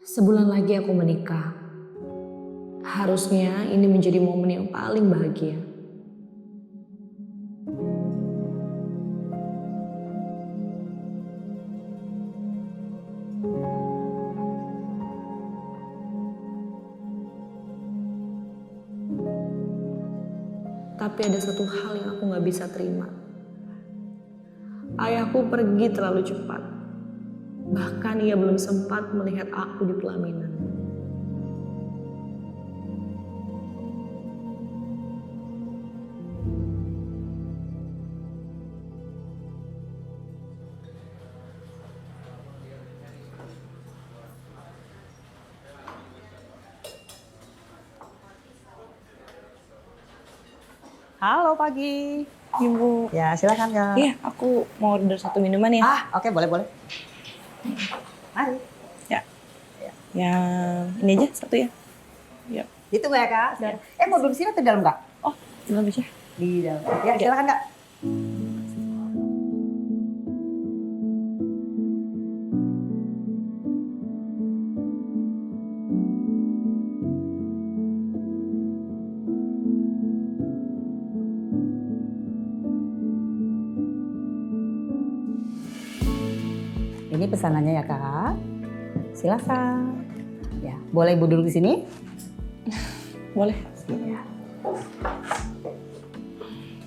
Sebulan lagi aku menikah. Harusnya ini menjadi momen yang paling bahagia. Tapi ada satu hal yang aku gak bisa terima. Ayahku pergi terlalu cepat. Bahkan ia belum sempat melihat aku di pelaminan. Halo pagi. Ibu. Ya silakan Kak. Iya, aku mau order satu minuman ya. Oke boleh. Mari. Ya. Yang ini aja satu ya. Ya. Ditunggu ya Kak. Ya. Mau duduk sini atau di dalam Kak? Oh, belum bisa. Di dalam. Ya silakan Kak. Ini pesanannya ya Kak. Silakan. Ya, boleh Ibu duduk di sini? Boleh. Iya.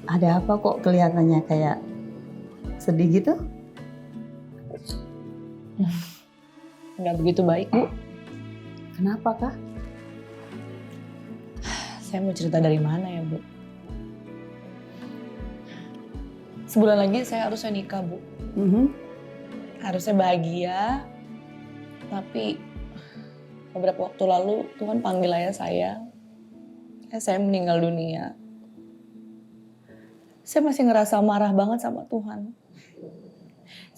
Ada apa kok kelihatannya kayak sedih gitu? Nggak begitu baik, Bu. Kenapa Kak? Saya mau cerita dari mana ya, Bu? Sebulan lagi saya harusnya nikah, Bu. Harusnya bahagia, tapi beberapa waktu lalu Tuhan panggil ayah saya meninggal dunia. Saya masih ngerasa marah banget sama Tuhan.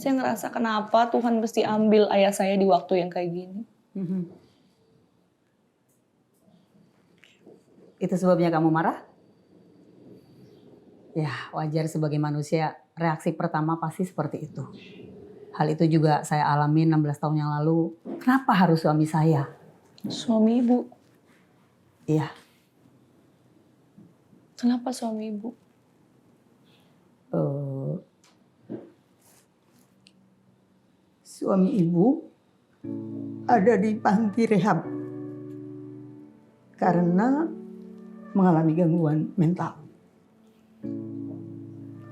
Saya ngerasa kenapa Tuhan mesti ambil ayah saya di waktu yang kayak gini. Itu sebabnya kamu marah? Ya, wajar sebagai manusia, reaksi pertama pasti seperti itu. Hal itu juga saya alami 16 tahun yang lalu. Kenapa harus suami saya? Suami Ibu. Iya. Kenapa suami Ibu? Suami Ibu ada di panti rehab karena mengalami gangguan mental.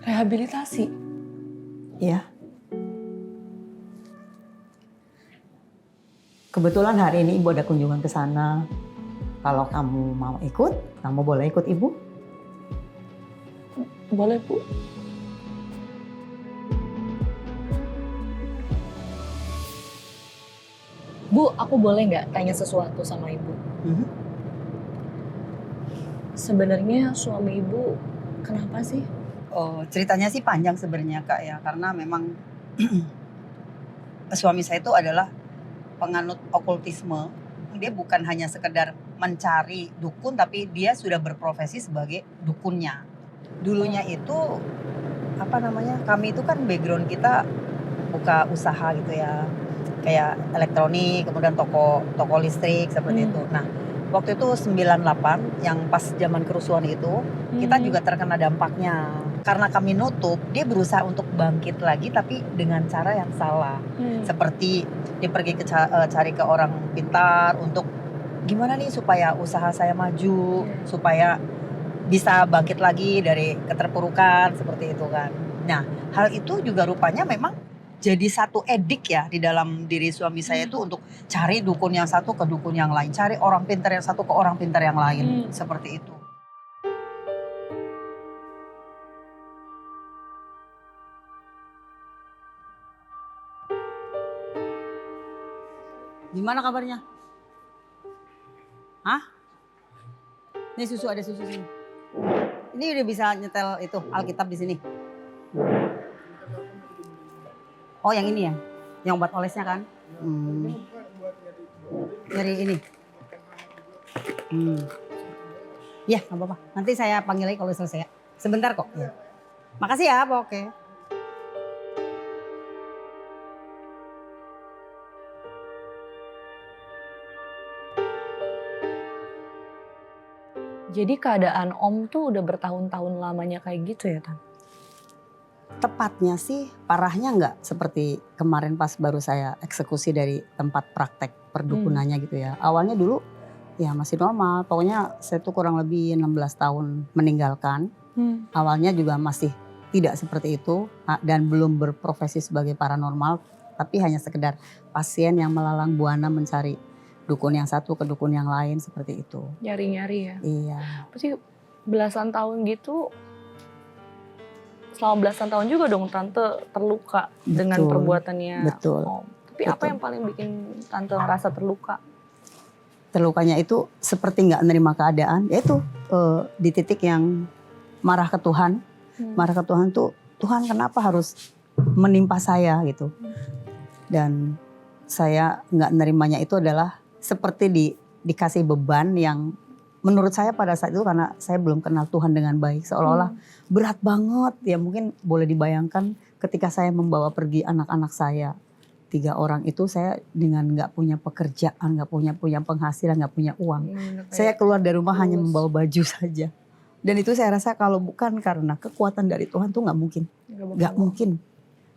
Rehabilitasi. Iya. Kebetulan hari ini Ibu ada kunjungan ke sana. Kalau kamu mau ikut, kamu boleh ikut Ibu. Boleh, Bu. Bu, aku boleh nggak tanya sesuatu sama Ibu? Sebenarnya suami Ibu kenapa sih? Oh, ceritanya sih panjang sebenarnya Kak ya, karena memang suami saya itu adalah penganut okultisme. Dia bukan hanya sekedar mencari dukun, tapi dia sudah berprofesi sebagai dukunnya. Dulunya itu kami itu kan background kita buka usaha gitu ya, kayak elektronik, kemudian toko listrik seperti itu. Nah, waktu itu 98 yang pas zaman kerusuhan itu, kita juga terkena dampaknya. Karena kami nutup, dia berusaha untuk bangkit lagi tapi dengan cara yang salah. Seperti dia pergi cari ke orang pintar untuk gimana nih supaya usaha saya maju, supaya bisa bangkit lagi dari keterpurukan seperti itu kan. Nah, hal itu juga rupanya memang jadi satu edik ya di dalam diri suami saya itu untuk cari dukun yang satu ke dukun yang lain, cari orang pintar yang satu ke orang pintar yang lain, seperti itu. Gimana kabarnya? Hah? Ini susu, ada susu sini. Ini udah bisa nyetel itu Alkitab di sini. Oh, yang ini ya? Yang obat olesnya kan? Nyari ini. Ya, nggak apa-apa. Nanti saya panggil lagi kalau selesai ya. Sebentar kok. Ya. Makasih ya, Pak. Oke. Jadi keadaan Om tuh udah bertahun-tahun lamanya kayak gitu ya, Tan? Tepatnya sih parahnya nggak seperti kemarin pas baru saya eksekusi dari tempat praktek perdukunannya gitu ya. Awalnya dulu ya masih normal, pokoknya saya tuh kurang lebih 16 tahun meninggalkan. Awalnya juga masih tidak seperti itu dan belum berprofesi sebagai paranormal, tapi hanya sekedar pasien yang melalang buana mencari dukun yang satu ke dukun yang lain seperti itu. Nyari-nyari ya? Iya. Pasti belasan tahun gitu, selama belasan tahun juga dong Tante terluka dengan Betul, perbuatannya betul, Om. Tapi apa betul. yang paling bikin Tante ngerasa terluka? Terlukanya itu seperti nggak menerima keadaan, yaitu di titik yang marah ke Tuhan. Marah ke Tuhan tuh, Tuhan kenapa harus menimpa saya gitu. Dan saya nggak nerimanya itu adalah seperti dikasih beban yang menurut saya pada saat itu karena saya belum kenal Tuhan dengan baik. Seolah-olah berat banget, ya mungkin boleh dibayangkan ketika saya membawa pergi anak-anak saya. 3 orang itu saya dengan nggak punya pekerjaan, nggak punya penghasilan, nggak punya uang. Saya keluar dari rumah hanya membawa baju saja. Dan itu saya rasa kalau bukan karena kekuatan dari Tuhan tuh nggak mungkin. Nggak mungkin.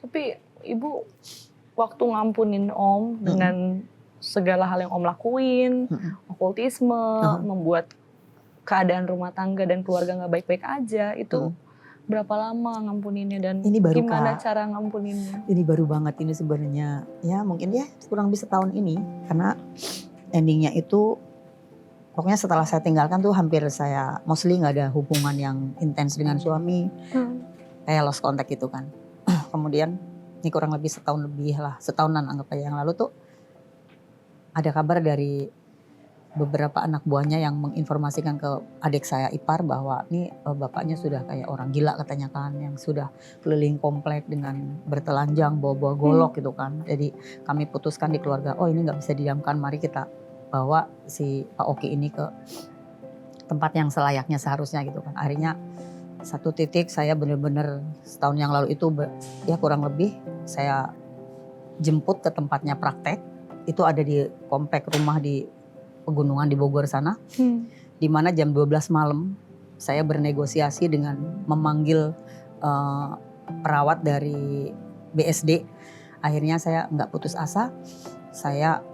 Tapi Ibu waktu ngampunin Om dengan segala hal yang Om lakuin, okultisme, membuat keadaan rumah tangga dan keluarga nggak baik-baik aja, itu berapa lama ngampuninnya dan ini baru, gimana Kak, cara ngampuninnya? Ini baru banget ini sebenarnya, ya mungkin ya kurang lebih setahun ini, karena endingnya itu pokoknya setelah saya tinggalkan tuh hampir saya mostly nggak ada hubungan yang intens dengan suami, kayak lost contact gitu kan. Kemudian ini kurang lebih setahun lebih lah, setahunan anggap aja yang lalu tuh ada kabar dari beberapa anak buahnya yang menginformasikan ke adik saya ipar bahwa ini bapaknya sudah kayak orang gila katanya kan, yang sudah keliling komplek dengan bertelanjang bawa-bawa golok gitu kan. Jadi kami putuskan di keluarga, oh ini nggak bisa didiamkan, mari kita bawa si Pak Oki ini ke tempat yang selayaknya seharusnya gitu kan. Akhirnya satu titik saya benar-benar setahun yang lalu itu ya kurang lebih saya jemput ke tempatnya praktek. Itu ada di komplek rumah di pegunungan di Bogor sana. Di mana jam 12 malam saya bernegosiasi dengan memanggil perawat dari BSD. Akhirnya saya nggak putus asa. Saya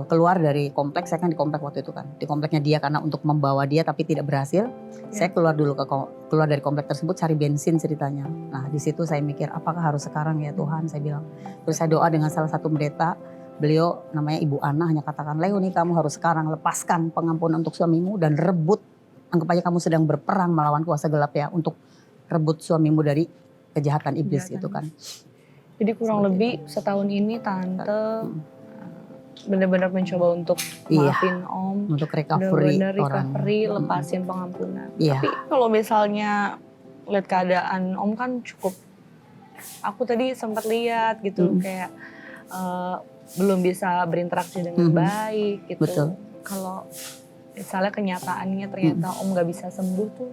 keluar dari kompleks, saya kan di komplek waktu itu kan. Di kompleknya dia karena untuk membawa dia tapi tidak berhasil. Saya keluar dulu keluar dari komplek tersebut cari bensin ceritanya. Nah, di situ saya mikir apakah harus sekarang ya Tuhan, saya bilang. Terus saya doa dengan salah satu pendeta. Beliau namanya Ibu Ana hanya katakan, Leoni kamu harus sekarang lepaskan pengampunan untuk suamimu dan rebut, anggap aja kamu sedang berperang melawan kuasa gelap ya, untuk rebut suamimu dari kejahatan iblis gitu kan. Jadi kurang lebih setahun ini Tante benar-benar mencoba untuk maafin Om, untuk recovery, lepasin pengampunan. Iya. Tapi kalau misalnya lihat keadaan Om kan cukup, aku tadi sempat lihat gitu kayak belum bisa berinteraksi dengan baik gitu. Betul. Kalau misalnya kenyataannya ternyata Om nggak bisa sembuh tuh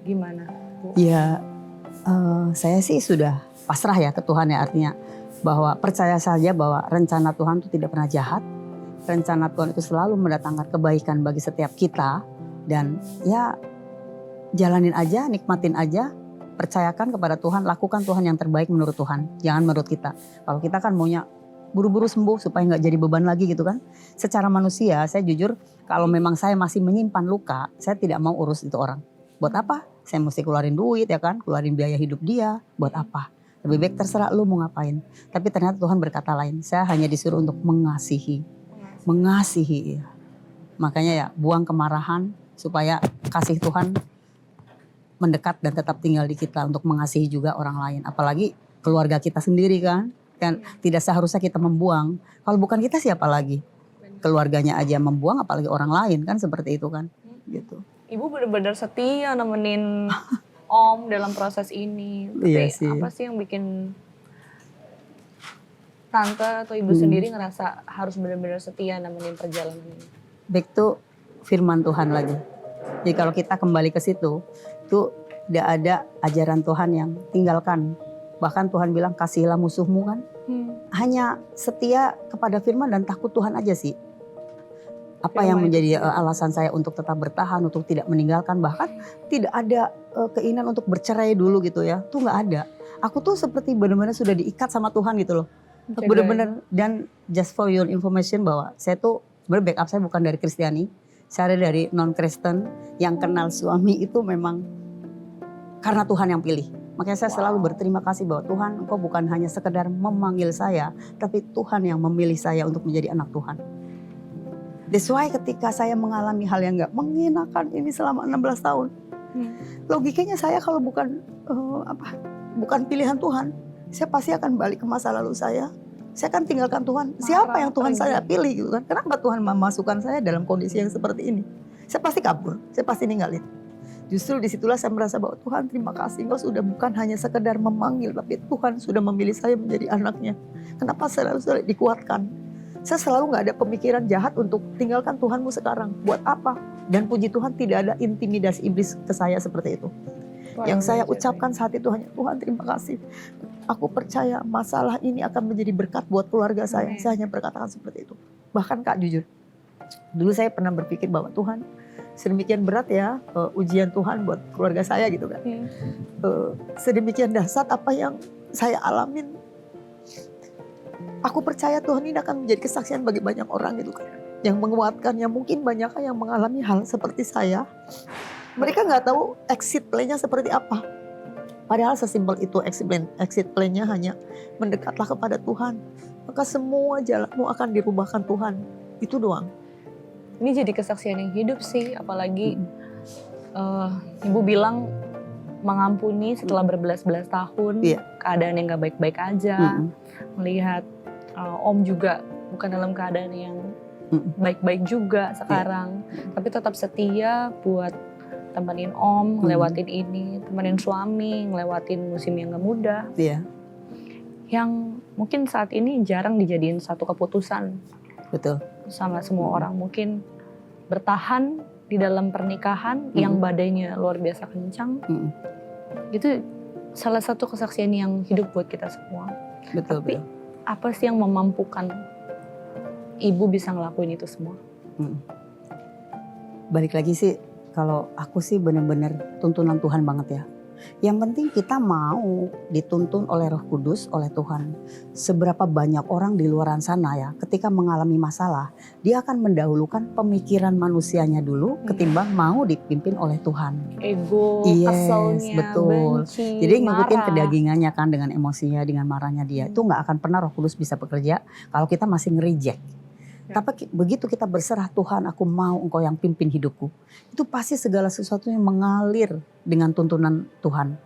gimana Bu? Ya saya sih sudah pasrah ya ke Tuhan ya, artinya bahwa percaya saja bahwa rencana Tuhan itu tidak pernah jahat. Rencana Tuhan itu selalu mendatangkan kebaikan bagi setiap kita. Dan ya jalanin aja, nikmatin aja, percayakan kepada Tuhan, lakukan Tuhan yang terbaik menurut Tuhan, jangan menurut kita. Kalau kita kan maunya buru-buru sembuh supaya nggak jadi beban lagi gitu kan. Secara manusia saya jujur kalau memang saya masih menyimpan luka, saya tidak mau urus itu orang. Buat apa? Saya mesti keluarin duit ya kan, keluarin biaya hidup dia, buat apa? Lebih baik terserah lu mau ngapain. Tapi ternyata Tuhan berkata lain, saya hanya disuruh untuk mengasihi. Mengasihi ya. Makanya ya buang kemarahan supaya kasih Tuhan mendekat dan tetap tinggal di kita untuk mengasihi juga orang lain. Apalagi keluarga kita sendiri kan. Kan tidak seharusnya kita membuang. Kalau bukan kita siapa lagi? Keluarganya aja membuang apalagi orang lain kan, seperti itu kan. Gitu. Ibu benar-benar setia nemenin Om dalam proses ini. Tapi Iya sih. apa sih yang bikin Tante atau Ibu sendiri ngerasa harus benar-benar setia nemenin perjalanan ini? Back to firman Tuhan lagi. Jadi kalau kita kembali ke situ, itu tidak ada ajaran Tuhan yang tinggalkan. Bahkan Tuhan bilang kasihilah musuhmu kan. Hanya setia kepada firman dan takut Tuhan aja sih. Apa yang menjadi alasan saya untuk tetap bertahan, untuk tidak meninggalkan, bahkan tidak ada keinginan untuk bercerai dulu gitu ya. Tuh nggak ada. Aku tuh seperti benar-benar sudah diikat sama Tuhan gitu loh. Benar-benar. Dan just for your information bahwa saya tuh sebenarnya backup saya bukan dari Kristiani. Saya dari non-Kristen yang kenal suami itu memang karena Tuhan yang pilih. Makanya saya selalu berterima kasih bahwa Tuhan, Engkau bukan hanya sekedar memanggil saya, tapi Tuhan yang memilih saya untuk menjadi anak Tuhan. That's why ketika saya mengalami hal yang gak mengenakan ini selama 16 tahun. Logikanya saya kalau bukan bukan pilihan Tuhan, saya pasti akan balik ke masa lalu saya. Saya akan tinggalkan Tuhan. Siapa yang Tuhan saya pilih gitu kan? Kenapa Tuhan memasukkan saya dalam kondisi yang seperti ini? Saya pasti kabur, saya pasti ninggalin. Justru disitulah saya merasa bahwa Tuhan terima kasih, Engkau sudah bukan hanya sekedar memanggil, tapi Tuhan sudah memilih saya menjadi anaknya. Kenapa saya selalu dikuatkan? Saya selalu gak ada pemikiran jahat untuk tinggalkan Tuhanmu sekarang. Buat apa? Dan puji Tuhan tidak ada intimidasi iblis ke saya seperti itu. Yang saya ucapkan saat itu hanya Tuhan terima kasih. Aku percaya masalah ini akan menjadi berkat buat keluarga saya. Saya hanya berkatakan seperti itu. Bahkan Kak jujur, dulu saya pernah berpikir bahwa Tuhan sedemikian berat ya ujian Tuhan buat keluarga saya gitu kan. Sedemikian dahsyat apa yang saya alamin. Aku percaya Tuhan ini akan menjadi kesaksian bagi banyak orang gitu kan. Yang menguatkan, yang mungkin banyak yang mengalami hal seperti saya. Mereka nggak tahu exit plan-nya seperti apa. Padahal sesimpel itu exit plan-nya hanya mendekatlah kepada Tuhan. Maka semua jalanmu akan dirubahkan Tuhan. Itu doang. Ini jadi kesaksian yang hidup sih. Apalagi Ibu bilang mengampuni setelah berbelas-belas tahun. Keadaan yang gak baik-baik aja. Melihat Om juga bukan dalam keadaan yang baik-baik juga sekarang. Tapi tetap setia buat temenin Om, ngelewatin ini, temenin suami, ngelewatin musim yang gak mudah. Yang mungkin saat ini jarang dijadiin satu keputusan. Betul. Sama semua orang mungkin bertahan di dalam pernikahan yang badainya luar biasa kencang. Itu salah satu kesaksian yang hidup buat kita semua. Betul. Tapi apa sih yang memampukan Ibu bisa ngelakuin itu semua? Balik lagi sih, kalau aku sih benar-benar tuntunan Tuhan banget ya. Yang penting kita mau dituntun oleh Roh Kudus, oleh Tuhan. Seberapa banyak orang di luar sana ya, ketika mengalami masalah, dia akan mendahulukan pemikiran manusianya dulu ketimbang mau dipimpin oleh Tuhan. Ego, keselnya, betul. benci, jadi ngikutin marah. kedagingannya kan dengan emosinya, dengan marahnya dia. Itu nggak akan pernah Roh Kudus bisa bekerja kalau kita masih nge-reject. Tapi begitu kita berserah, Tuhan aku mau Engkau yang pimpin hidupku. Itu pasti segala sesuatunya mengalir dengan tuntunan Tuhan.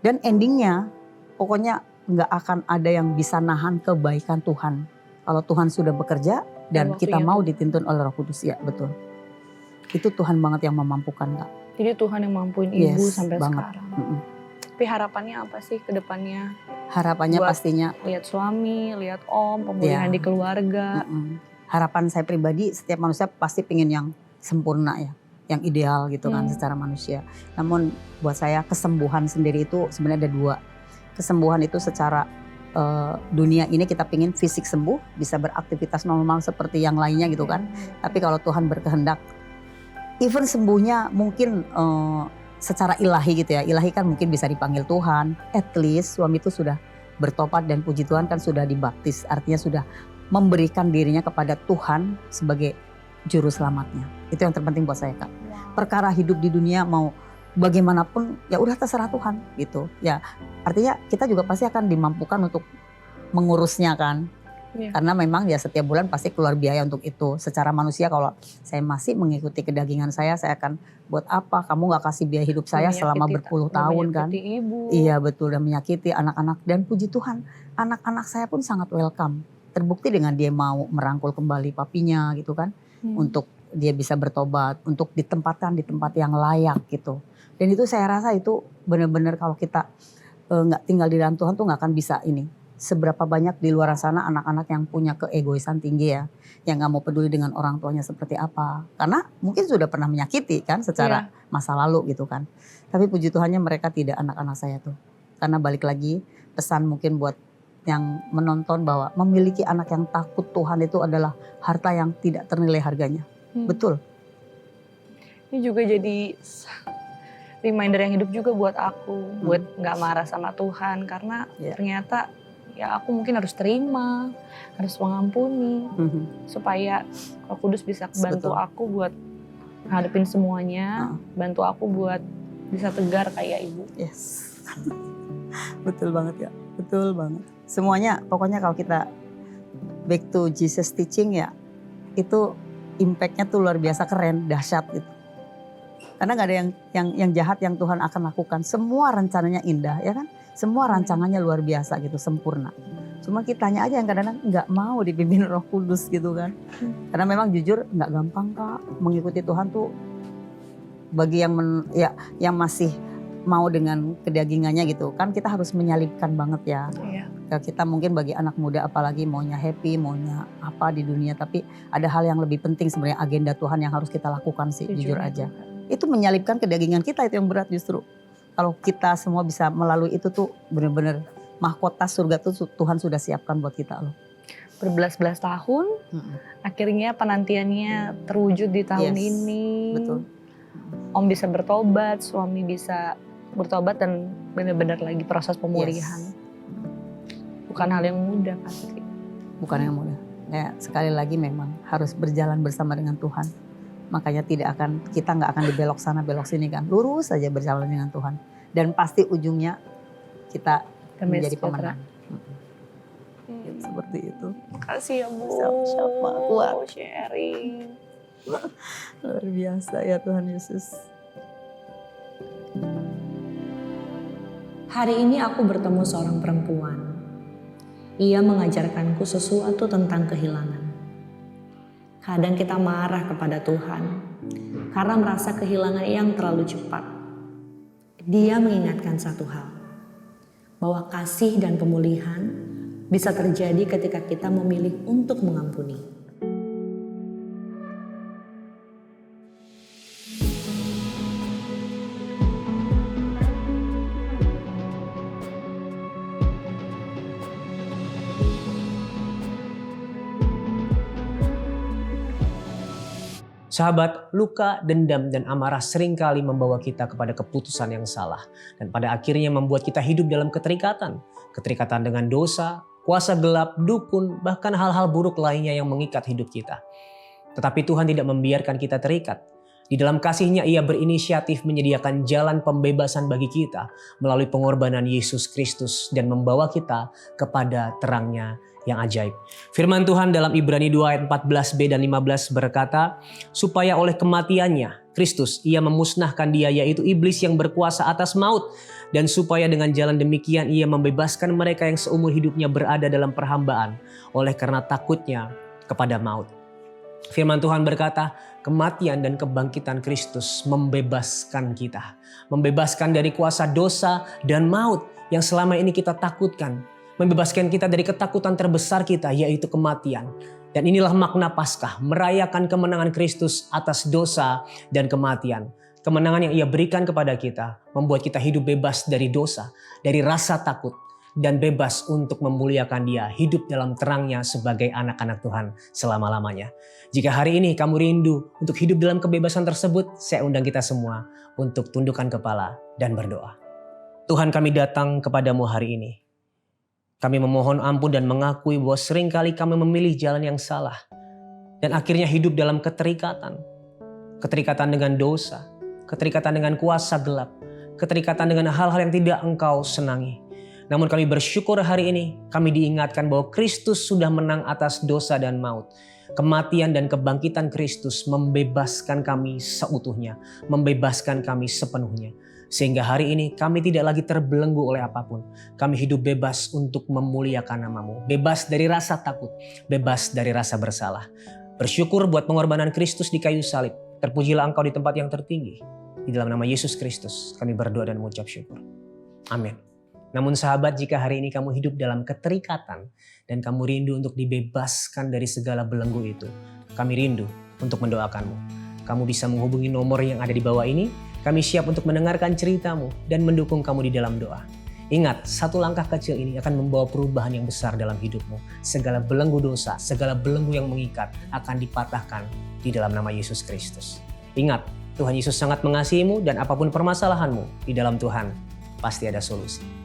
Dan endingnya pokoknya nggak akan ada yang bisa nahan kebaikan Tuhan. Kalau Tuhan sudah bekerja dan kita mau dituntun oleh Roh Kudus, ya betul. Itu Tuhan banget yang memampukan Kak. Jadi Tuhan yang mampuin Ibu sampai sekarang. Tapi harapannya apa sih ke depannya? Harapannya buat pastinya lihat suami, lihat Om, pemulihan di keluarga. Harapan saya pribadi, setiap manusia pasti pengen yang sempurna ya, yang ideal gitu kan secara manusia. Namun buat saya kesembuhan sendiri itu sebenarnya ada dua. Kesembuhan itu secara dunia ini kita pengen fisik sembuh, bisa beraktivitas normal seperti yang lainnya gitu kan. Tapi kalau Tuhan berkehendak, even sembuhnya mungkin secara ilahi gitu ya. Ilahi kan mungkin bisa dipanggil Tuhan. At least suami itu sudah bertobat dan puji Tuhan kan sudah dibaptis. Artinya sudah memberikan dirinya kepada Tuhan sebagai juru selamatnya. Itu yang terpenting buat saya Kak. Perkara hidup di dunia mau bagaimanapun ya udah terserah Tuhan gitu. Ya artinya kita juga pasti akan dimampukan untuk mengurusnya kan. Karena memang ya setiap bulan pasti keluar biaya untuk itu. Secara manusia kalau saya masih mengikuti kedagingan saya akan buat apa? Kamu gak kasih biaya hidup saya selama berpuluh tahun kan. Ibu. Iya betul, dan menyakiti anak-anak. Dan puji Tuhan anak-anak saya pun sangat welcome. Terbukti dengan dia mau merangkul kembali papinya gitu kan. Untuk dia bisa bertobat, untuk ditempatkan di tempat yang layak gitu. Dan itu saya rasa itu benar-benar kalau kita gak tinggal di dalam Tuhan tuh gak akan bisa ini. Seberapa banyak di luar sana anak-anak yang punya keegoisan tinggi ya. Yang gak mau peduli dengan orang tuanya seperti apa. Karena mungkin sudah pernah menyakiti kan secara masa lalu gitu kan. Tapi puji Tuhannya mereka tidak anak-anak saya tuh. Karena balik lagi pesan mungkin buat yang menonton bahwa memiliki anak yang takut Tuhan itu adalah harta yang tidak ternilai harganya. Betul. Ini juga jadi reminder yang hidup juga buat aku, buat nggak marah sama Tuhan, karena ternyata ya aku mungkin harus terima, harus mengampuni, supaya Roh Kudus bisa bantu aku buat ngadepin semuanya, bantu aku buat bisa tegar kayak ibu. Yes. Betul banget ya, betul banget. Semuanya pokoknya kalau kita back to Jesus teaching ya, itu impactnya tuh luar biasa keren, dahsyat gitu. Karena nggak ada yang jahat yang Tuhan akan lakukan. Semua rencananya indah ya kan, semua rancangannya luar biasa gitu, sempurna. Cuma kitanya aja yang kadang-kadang nggak mau dipimpin Roh Kudus gitu kan. Karena memang jujur nggak gampang Kak, mengikuti Tuhan tuh bagi yang masih mau dengan kedagingannya gitu kan, kita harus menyalibkan banget ya. Kita mungkin bagi anak muda apalagi maunya happy, maunya apa di dunia, tapi ada hal yang lebih penting sebenarnya, agenda Tuhan yang harus kita lakukan sih, jujur aja. Itu menyalibkan kedagingan kita, itu yang berat justru. Kalau kita semua bisa melalui itu tuh benar-benar mahkota surga tuh Tuhan sudah siapkan buat kita loh. Berbelas-belas tahun, akhirnya penantiannya terwujud di tahun ini. Betul. Om bisa bertobat, suami bisa bertobat, dan benar-benar lagi proses pemulihan. Bukan hal yang mudah pasti. Bukan yang mudah. Ya, sekali lagi memang harus berjalan bersama dengan Tuhan. Makanya kita nggak akan dibelok sana belok sini kan. Lurus saja berjalan dengan Tuhan. Dan pasti ujungnya kita menjadi pemenang. Seperti itu. Makasih ya Bu. Siapa kuat. Sharing. Luar biasa ya Tuhan Yesus. Hari ini aku bertemu seorang perempuan. Ia mengajarkanku sesuatu tentang kehilangan. Kadang kita marah kepada Tuhan karena merasa kehilangan yang terlalu cepat. Dia mengingatkan satu hal, bahwa kasih dan pemulihan bisa terjadi ketika kita memilih untuk mengampuni. Sahabat, luka, dendam, dan amarah seringkali membawa kita kepada keputusan yang salah. Dan pada akhirnya membuat kita hidup dalam keterikatan. Keterikatan dengan dosa, kuasa gelap, dukun, bahkan hal-hal buruk lainnya yang mengikat hidup kita. Tetapi Tuhan tidak membiarkan kita terikat. Di dalam kasih-Nya Ia berinisiatif menyediakan jalan pembebasan bagi kita melalui pengorbanan Yesus Kristus dan membawa kita kepada terang-Nya yang ajaib. Firman Tuhan dalam Ibrani 2 ayat 14b dan 15 berkata, supaya oleh kematiannya Kristus ia memusnahkan dia, yaitu iblis yang berkuasa atas maut, dan supaya dengan jalan demikian ia membebaskan mereka yang seumur hidupnya berada dalam perhambaan oleh karena takutnya kepada maut. Firman Tuhan berkata, kematian dan kebangkitan Kristus membebaskan kita. Membebaskan dari kuasa dosa dan maut yang selama ini kita takutkan. Membebaskan kita dari ketakutan terbesar kita, yaitu kematian. Dan inilah makna Paskah, merayakan kemenangan Kristus atas dosa dan kematian. Kemenangan yang Ia berikan kepada kita, membuat kita hidup bebas dari dosa, dari rasa takut, dan bebas untuk memuliakan Dia, hidup dalam terang-Nya sebagai anak-anak Tuhan selama-lamanya. Jika hari ini kamu rindu untuk hidup dalam kebebasan tersebut, saya undang kita semua untuk tundukkan kepala dan berdoa. Tuhan, kami datang kepadamu hari ini. Kami memohon ampun dan mengakui bahwa seringkali kami memilih jalan yang salah. Dan akhirnya hidup dalam keterikatan. Keterikatan dengan dosa. Keterikatan dengan kuasa gelap. Keterikatan dengan hal-hal yang tidak Engkau senangi. Namun kami bersyukur hari ini kami diingatkan bahwa Kristus sudah menang atas dosa dan maut. Kematian dan kebangkitan Kristus membebaskan kami seutuhnya. Membebaskan kami sepenuhnya. Sehingga hari ini kami tidak lagi terbelenggu oleh apapun. Kami hidup bebas untuk memuliakan nama-Mu. Bebas dari rasa takut. Bebas dari rasa bersalah. Bersyukur buat pengorbanan Kristus di kayu salib. Terpujilah Engkau di tempat yang tertinggi. Di dalam nama Yesus Kristus kami berdoa dan mengucap syukur. Amin. Namun sahabat, jika hari ini kamu hidup dalam keterikatan dan kamu rindu untuk dibebaskan dari segala belenggu itu, kami rindu untuk mendoakanmu. Kamu bisa menghubungi nomor yang ada di bawah ini. Kami siap untuk mendengarkan ceritamu dan mendukung kamu di dalam doa. Ingat, satu langkah kecil ini akan membawa perubahan yang besar dalam hidupmu. Segala belenggu dosa, segala belenggu yang mengikat akan dipatahkan di dalam nama Yesus Kristus. Ingat, Tuhan Yesus sangat mengasihimu dan apapun permasalahanmu, di dalam Tuhan pasti ada solusi.